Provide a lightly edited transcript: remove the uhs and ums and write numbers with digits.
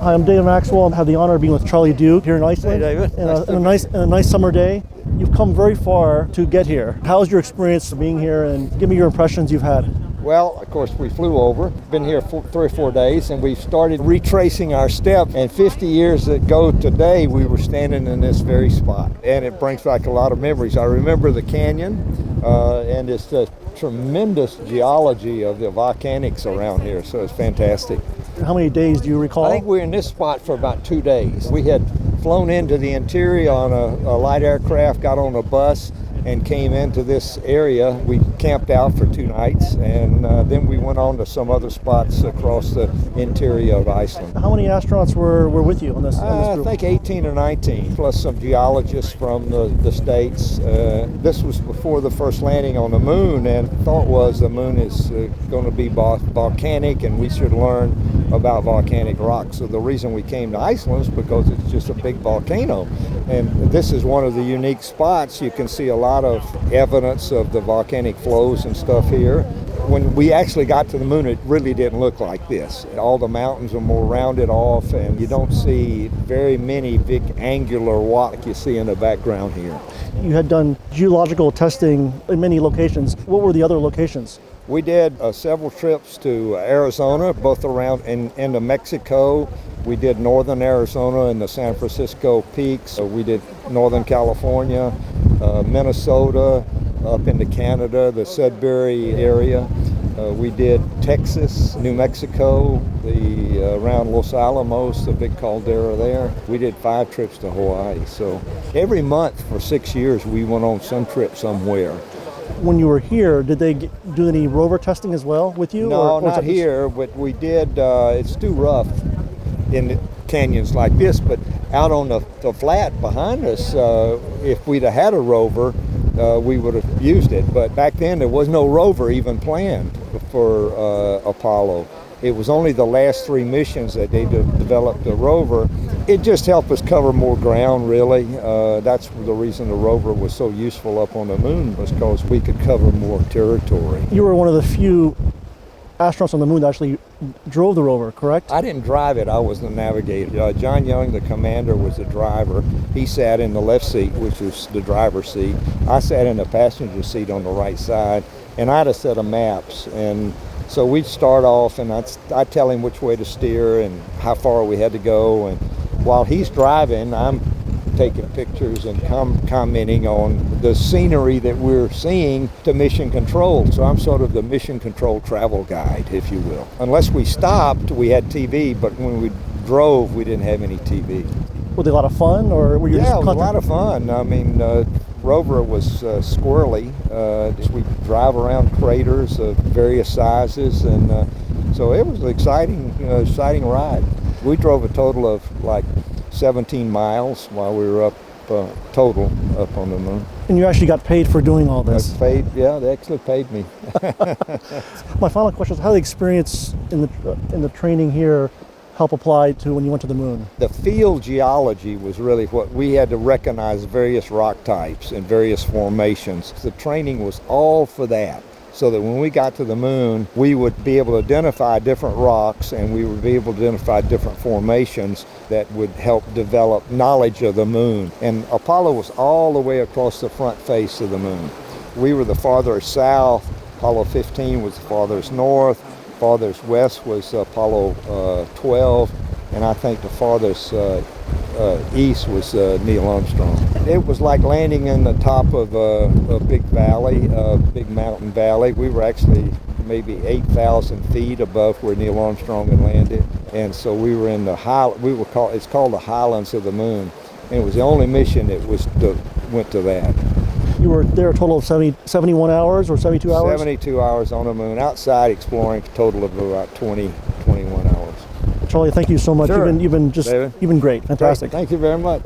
Hi, I'm David Maxwell. I have the honor of being with Charlie Duke here in Iceland. Hey, David. In a nice summer day. You've come very far to get here. How's your experience being here, and give me your impressions you've had? Well, of course, we flew over, been here 3 or 4 days, and we've started retracing our steps. And 50 years ago today, we were standing in this very spot. And it brings back a lot of memories. I remember the canyon, and it's the tremendous geology of the volcanics around here, so it's fantastic. How many days do you recall? I think we were in this spot for about 2 days. We had flown into the interior on a light aircraft, got on a bus, and came into this area. We camped out for 2 nights, and then we went on to some other spots across the interior of Iceland. How many astronauts were with you on this group? I think 18 or 19, plus some geologists from the States. This was before the first landing on the moon, and the thought was the moon is going to be volcanic, and we should learn about volcanic rocks. So the reason we came to Iceland is because it's just a big volcano. And this is one of the unique spots. You can see a lot of evidence of the volcanic flows and stuff here. When we actually got to the moon, it really didn't look like this. All the mountains are more rounded off, and you don't see very many big angular rock like you see in the background here. You had done geological testing in many locations. What were the other locations? We did several trips to Arizona, both around into Mexico. We did northern Arizona and the San Francisco peaks. We did northern California, Minnesota, up into Canada, the Sudbury area. We did Texas, New Mexico, around Los Alamos, the big caldera there. We did 5 trips to Hawaii. So every month for 6 years, we went on some trip somewhere. When you were here, did they do any rover testing as well with you? No, not here, but we did. It's too rough in canyons like this, but out on the flat behind us, if we'd have had a rover, we would have used it. But back then, there was no rover even planned for Apollo. It was only the last 3 missions that they developed the rover. It just helped us cover more ground, really. That's the reason the rover was so useful up on the moon, was because we could cover more territory. You were one of the few astronauts on the moon that actually drove the rover, correct? I didn't drive it, I was the navigator. John Young, the commander, was the driver. He sat in the left seat, which was the driver's seat. I sat in the passenger seat on the right side, and I had a set of maps. And so we'd start off, and I'd tell him which way to steer and how far we had to go. And while he's driving, I'm taking pictures and commenting on the scenery that we're seeing to mission control. So I'm sort of the mission control travel guide, if you will. Unless we stopped, we had TV, but when we drove, we didn't have any TV. Were they a lot of fun, or were you just it was a lot of fun. I mean, rover was squirrely. We drive around craters of various sizes, and so it was an exciting ride. We drove a total of like 17 miles while we were up total up on the moon. And you actually got paid for doing all this? Paid, yeah, they actually paid me. My final question is, how did the experience in the training here help apply to when you went to the moon? The field geology was really what we had to recognize, various rock types and various formations. The training was all for that, so that when we got to the moon, we would be able to identify different rocks, and we would be able to identify different formations that would help develop knowledge of the moon. And Apollo was all the way across the front face of the moon. We were the farthest south. Apollo 15 was the farthest north. Farthest west was Apollo 12, and I think the farthest east was Neil Armstrong. It was like landing in the top of a big valley, a big mountain valley. We were actually maybe 8,000 feet above where Neil Armstrong had landed, and so we were in the it's called the Highlands of the Moon, and it was the only mission that went to that. You were there a total of 71 hours or 72 hours? 72 hours on the moon, outside exploring, a total of about 21 hours. Charlie, thank you so much. Sure. You've been great. Fantastic. Great. Thank you very much.